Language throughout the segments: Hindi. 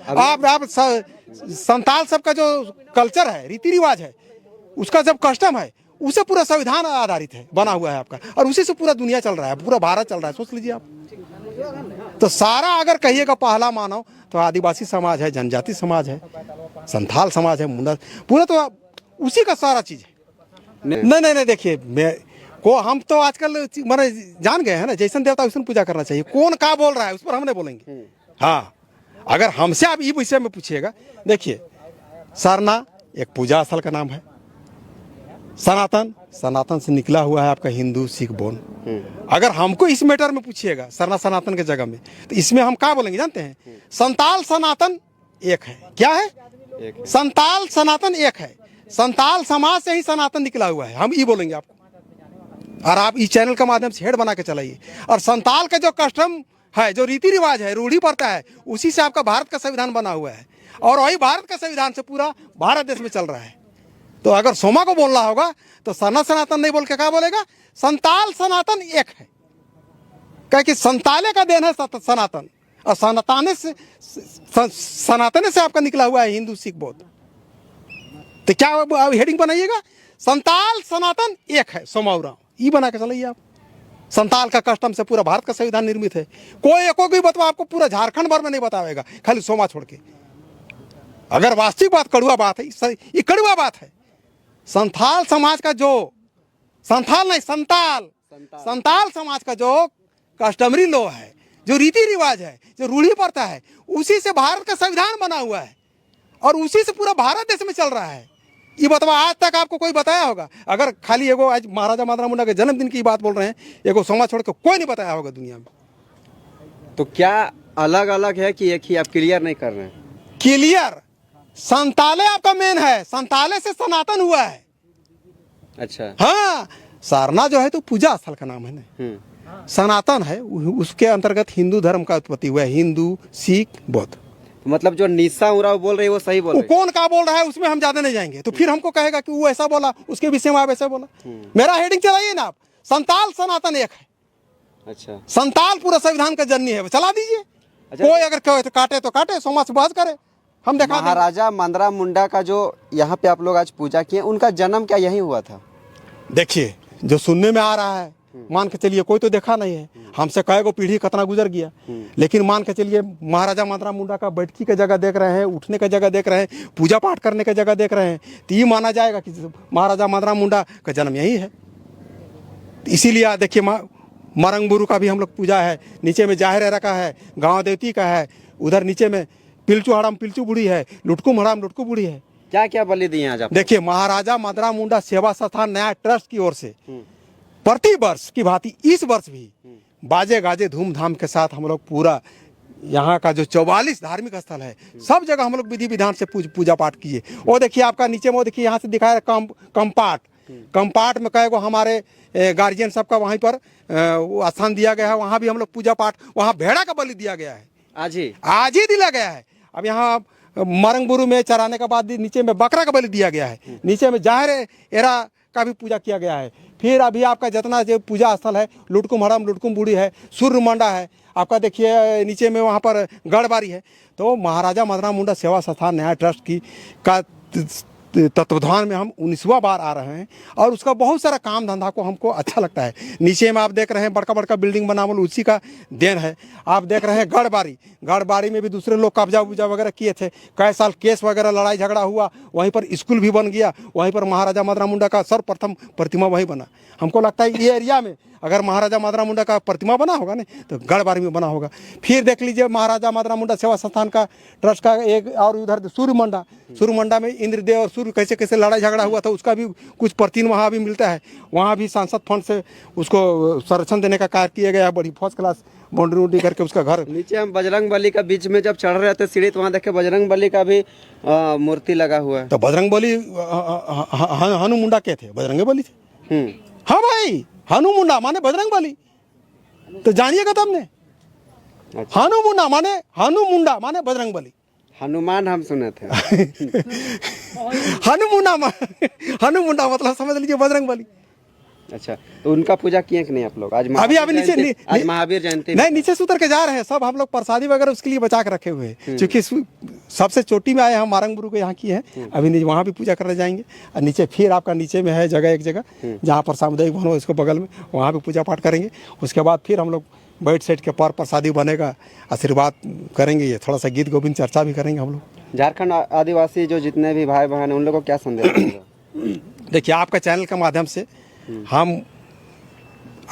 आप संताल सबका जो कल्चर है, रीति रिवाज है, उसका जब कस्टम है, उसे पूरा संविधान आधारित है, बना हुआ है आपका, और उसी से पूरा दुनिया चल रहा है, पूरा भारत चल रहा है। सोच लीजिए आप। तो सारा अगर कहिएगा पहला मानव तो आदिवासी समाज है, जनजाति समाज है, संथाल समाज है, मुंडा, पूरा तो उसी का सारा चीज है। नहीं, देखिए हम तो आजकल माने जान गए हैं ना, जैसन देवता वैसन पूजा करना चाहिए। कौन क्या बोल रहा है उस पर हम नहीं बोलेंगे। हाँ, अगर हमसे आप ये विषय में पूछिएगा, देखिए सरना एक पूजा स्थल का नाम है, सनातन से निकला हुआ है आपका हिंदू सिख बोन। अगर हमको इस मैटर में पूछिएगा सरना सनातन के जगह में, तो इसमें हम क्या बोलेंगे जानते हैं? संताल सनातन एक है। क्या है? संताल सनातन एक है। संताल समाज से ही सनातन निकला हुआ है, हम ये बोलेंगे आपको। और आप इस चैनल के माध्यम से हेड बना के चलाइए। और संताल का जो कस्टम है, जो रीति रिवाज है, रूढ़ी पड़ता है, उसी से आपका भारत का संविधान बना हुआ है, और वही भारत का संविधान से पूरा भारत देश में चल रहा है। तो अगर सोमा को बोलना होगा तो सरना सनातन नहीं बोल के क्या बोलेगा? संताल सनातन एक है। क्या कि संताले का देन है सनातन, और सनातन से आपका निकला हुआ है हिंदू सिख बौद्ध। तो क्या हेडिंग बनाइएगा? संताल सनातन एक है। सोमाउराव ये बना के चलाइए आप। संताल का कस्टम से पूरा भारत का संविधान निर्मित है। कोई एको भी बतवा आपको पूरा झारखंड भर में नहीं बतावेगा, खाली सोमा छोड़ के। अगर वास्तविक बात कड़वा बात है, ये कड़वा बात है। संथाल समाज का जो संताल समाज का जो कस्टमरी लॉ है, जो रीति रिवाज है, जो रूढ़ी पड़ता है, उसी से भारत का संविधान बना हुआ है, और उसी से पूरा भारत देश में चल रहा है। ये बतवा आज तक आपको कोई बताया होगा? अगर खाली एगो आज महाराजा माधरा मुंडा के जन्मदिन की बात बोल रहे हैं, एगो सोमा छोड़ के कोई नहीं बताया होगा दुनिया में। तो क्या अलग अलग है कि एक ही? आप क्लियर नहीं कर रहे हैं। क्लियर, संताले आपका मेन है, संताले से सनातन हुआ है। अच्छा। हाँ, सारना जो है तो पूजा स्थल का नाम है ना, सनातन है, उसके अंतर्गत हिंदू धर्म का उत्पत्ति हुआ है, हिंदू सिख बौद्ध। मतलब जो निशा उराव बोल रही है वो सही बोल रही है? कौन क्या बोल रहा है उसमें हम ज्यादा नहीं जाएंगे, तो फिर हमको कहेगा कि वो ऐसा बोला, उसके विषय में आप ऐसा बोला। मेरा हेडिंग चलाइए ना आप, संताल सनातन एक है। अच्छा। संताल पूरा संविधान का जननी है, चला दीजिए। अच्छा। कोई अगर कहे तो काटे तो काटे, सोमा से बहस करे, हम देखा। महाराजा माधरा मुंडा का जो यहाँ पे आप लोग आज पूजा किए, उनका जन्म क्या यही हुआ था? देखिए, जो सुनने में आ रहा है, मान के चलिए कोई तो देखा नहीं है, हमसे कई गो पीढ़ी कितना गुजर गया, लेकिन मान के चलिए महाराजा माधरा मुंडा का बैठकी का जगह देख रहे हैं, उठने का जगह देख रहे हैं, पूजा पाठ करने का जगह देख रहे हैं, तो ये माना जाएगा कि महाराजा माधरा मुंडा का जन्म यही है। इसीलिए देखिए मरंगबुरु का भी हम लोग पूजा है, नीचे में जाहिर का है, गाँव देवती का है, उधर नीचे में पिलचू हड़ाम पिलचू बूढ़ी है, लुटकू हड़ाम लुटकू बूढ़ी है। क्या क्या बलि दिए आज आप? देखिए, महाराजा माधरा मुंडा सेवा संस्थान नया ट्रस्ट की ओर से प्रति वर्ष की भांति इस वर्ष भी बाजे गाजे धूमधाम के साथ हम लोग पूरा यहाँ का जो 44 धार्मिक स्थल है, सब जगह हम लोग विधि विधान से पूजा पाठ किए। वो देखिए आपका नीचे में, वो देखिए यहाँ से दिखाया कंपार्ट में कई गो हमारे गार्जियन सबका वहीं पर स्थान दिया गया है, वहाँ भी हम लोग पूजा पाठ, वहाँ भेड़ा का बलि दिया गया है, आज ही दिया गया है। अब यहाँ मरंगबुरु में चराने के बाद नीचे में बकरा का बलि दिया गया है, नीचे में जाहिर एरा का भी पूजा किया गया है। फिर अभी आपका जितना जो पूजा स्थल है, लुटकुम हड़म लुटकुम बूढ़ी है, सूर्य मंडा है, आपका देखिए नीचे में वहाँ पर गढ़बारी है। तो महाराजा माधरा मुंडा सेवा संस्थान न्याय ट्रस्ट की का तत्वाधान में हम 19वां बार आ रहे हैं, और उसका बहुत सारा काम धंधा को हमको अच्छा लगता है। नीचे में आप देख रहे हैं बड़का बड़का बिल्डिंग बनावल, उसी का देन है। आप देख रहे हैं गढ़बारी में भी दूसरे लोग कब्जा उब्जा वगैरह किए थे, कई साल केस वगैरह लड़ाई झगड़ा हुआ, वहीं पर स्कूल भी बन गया, वहीं पर महाराजा माधरा मुंडा का सर्वप्रथम प्रतिमा वहीं बना। हमको लगता है ये एरिया में अगर महाराजा माधरा मुंडा का प्रतिमा बना होगा ना, तो गढ़बारी में बना होगा। फिर देख लीजिए महाराजा माधरा मुंडा सेवा संस्थान का ट्रस्ट का एक, और उधर सूर्य मंडा में इंद्रदेव और सूर्य कैसे कैसे लड़ाई झगड़ा हुआ था, उसका भी कुछ प्रतिन वहाँ भी मिलता है। वहाँ भी सांसद फंड से उसको संरक्षण देने का कार्य किया गया है, बड़ी फर्स्ट क्लास बाउंड्री उंड्री करके उसका घर। नीचे हम बजरंग बली का बीच में जब चढ़ रहे थे सीढ़ी, तो वहाँ देखे बजरंग बली का भी मूर्ति लगा हुआ है। तो बजरंग बली हनु मुंडा के थे, बजरंग बली थे। हाँ भाई, हनु मुंडा माने बजरंग बली, तो जानिएगा तब ने। अच्छा। हनु मुंडा माने बजरंग बली। हनुमान हम सुने थे। हनु मुंडा मतलब समझ लीजिए बजरंग बली। अच्छा, तो उनका पूजा किए कि नहीं आप लोग? आज अभी नीचे महावीर जयंती नहीं, नीचे से उतर के जा रहे हैं सब हम लोग, प्रसादी वगैरह उसके लिए बचा के रखे हुए हैं, क्योंकि सबसे चोटी में आए हम मारंग गुरु के यहाँ की है, अभी नहीं वहाँ भी पूजा करने जाएंगे। और नीचे फिर आपका नीचे में है जगह, एक जगह जहाँ पर सामुदायिक भवन हो इसको बगल में, वहाँ भी पूजा पाठ करेंगे। उसके बाद फिर हम लोग बैठ सेठ के पर प्रसादी बनेगा, आशीर्वाद करेंगे, ये थोड़ा सा गीत गोविंद चर्चा भी करेंगे हम लोग। झारखंड आदिवासी जो जितने भी भाई बहन हैं उन लोगों को क्या संदेश होगा? देखिए, आपका चैनल के माध्यम से हम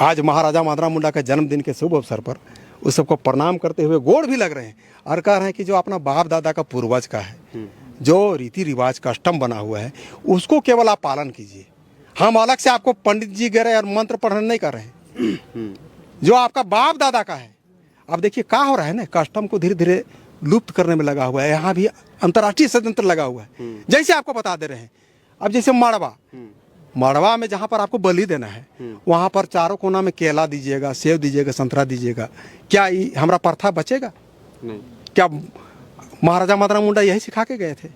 आज महाराजा माधवराव मुंडा के जन्मदिन के शुभ अवसर पर उस सबको प्रणाम करते हुए गोड़ भी लग रहे हैं और कह रहे हैं कि जो अपना बाप दादा का पूर्वज का है, जो रीति रिवाज कस्टम बना हुआ है, उसको केवल आप पालन कीजिए। हम अलग से आपको पंडित जी कह रहे हैं और मंत्र पढ़ने नहीं कर रहे हैं, जो आपका बाप दादा का है। अब देखिए क्या हो रहा है ना, कस्टम को धीरे धीरे लुप्त करने में लगा हुआ है। यहाँ भी अंतर्राष्ट्रीय षड्यंत्र लगा हुआ है। जैसे आपको बता दे रहे हैं, अब जैसे मड़वा में जहाँ पर आपको बलि देना है, वहाँ पर चारों कोना में केला दीजिएगा, सेब दीजिएगा, संतरा दीजिएगा। क्या हमारा प्रथा बचेगा? नहीं। क्या महाराजा माधवराव मुंडा यही सिखा के गए थे?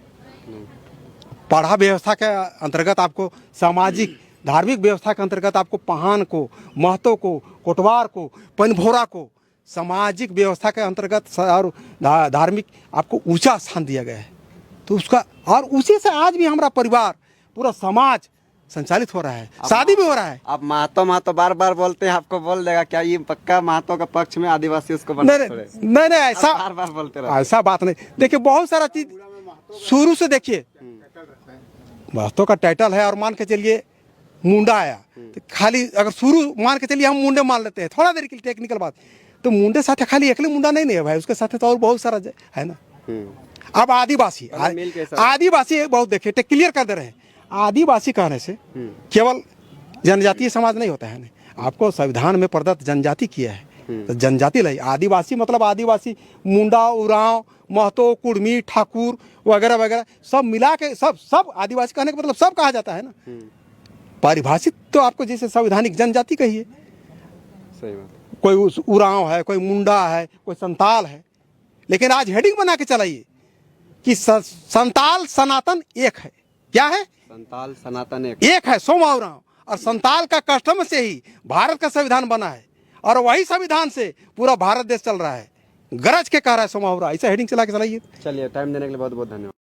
पढ़ा व्यवस्था के अंतर्गत आपको, सामाजिक धार्मिक व्यवस्था के अंतर्गत आपको पहान को, महतो को, कोटवार को, पनभोरा को सामाजिक व्यवस्था के अंतर्गत और धार्मिक आपको ऊंचा स्थान दिया गया है। तो उसका, और उसी से आज भी हमारा परिवार, पूरा समाज संचालित हो रहा है, शादी भी हो रहा है। आप महतो बार बार बोलते हैं, आपको बोल देगा क्या ये पक्का महतो का पक्ष में आदिवासी उसको नहीं ऐसा बार बार बोलते रहे, ऐसा बात नहीं। देखिए, बहुत सारा चीज शुरू से देखिए, महतो का टाइटल है और मान के चलिए मुंडा आया, तो खाली अगर शुरू मान के चलिए हम मुंडे मान लेते हैं, थोड़ा देर के लिए टेक्निकल बात, तो मुंडे साथ खाली अकेले मुंडा नहीं है भाई, उसके साथ तो और बहुत सारा है ना। अब आदिवासी बहुत देखिए, क्लियर कर दे रहे हैं, आदिवासी कहने से केवल जनजातीय समाज नहीं होता है ना, आपको संविधान में प्रदत्त जनजाति किया है, तो जनजाति लाई आदिवासी मतलब आदिवासी मुंडा, उरांव, महतो, कुड़मी, ठाकुर वगैरह वगैरह सब मिला के सब आदिवासी कहने का मतलब सब कहा जाता है ना। परिभाषित तो आपको जैसे संवैधानिक जनजाति कहिए, सही बात। कोई उरांव है, कोई मुंडा है, कोई संताल है, लेकिन आज हेडिंग बना के चलाइए कि संताल सनातन एक है। क्या है? संताल सनातन एक है, सोमा उरांव। और संताल का कस्टम से ही भारत का संविधान बना है और वही संविधान से पूरा भारत देश चल रहा है। गरज के कह रहा है सोमा उरांव, ऐसा हेडिंग चला के चलाइए। चलिए, टाइम देने के लिए बहुत बहुत धन्यवाद।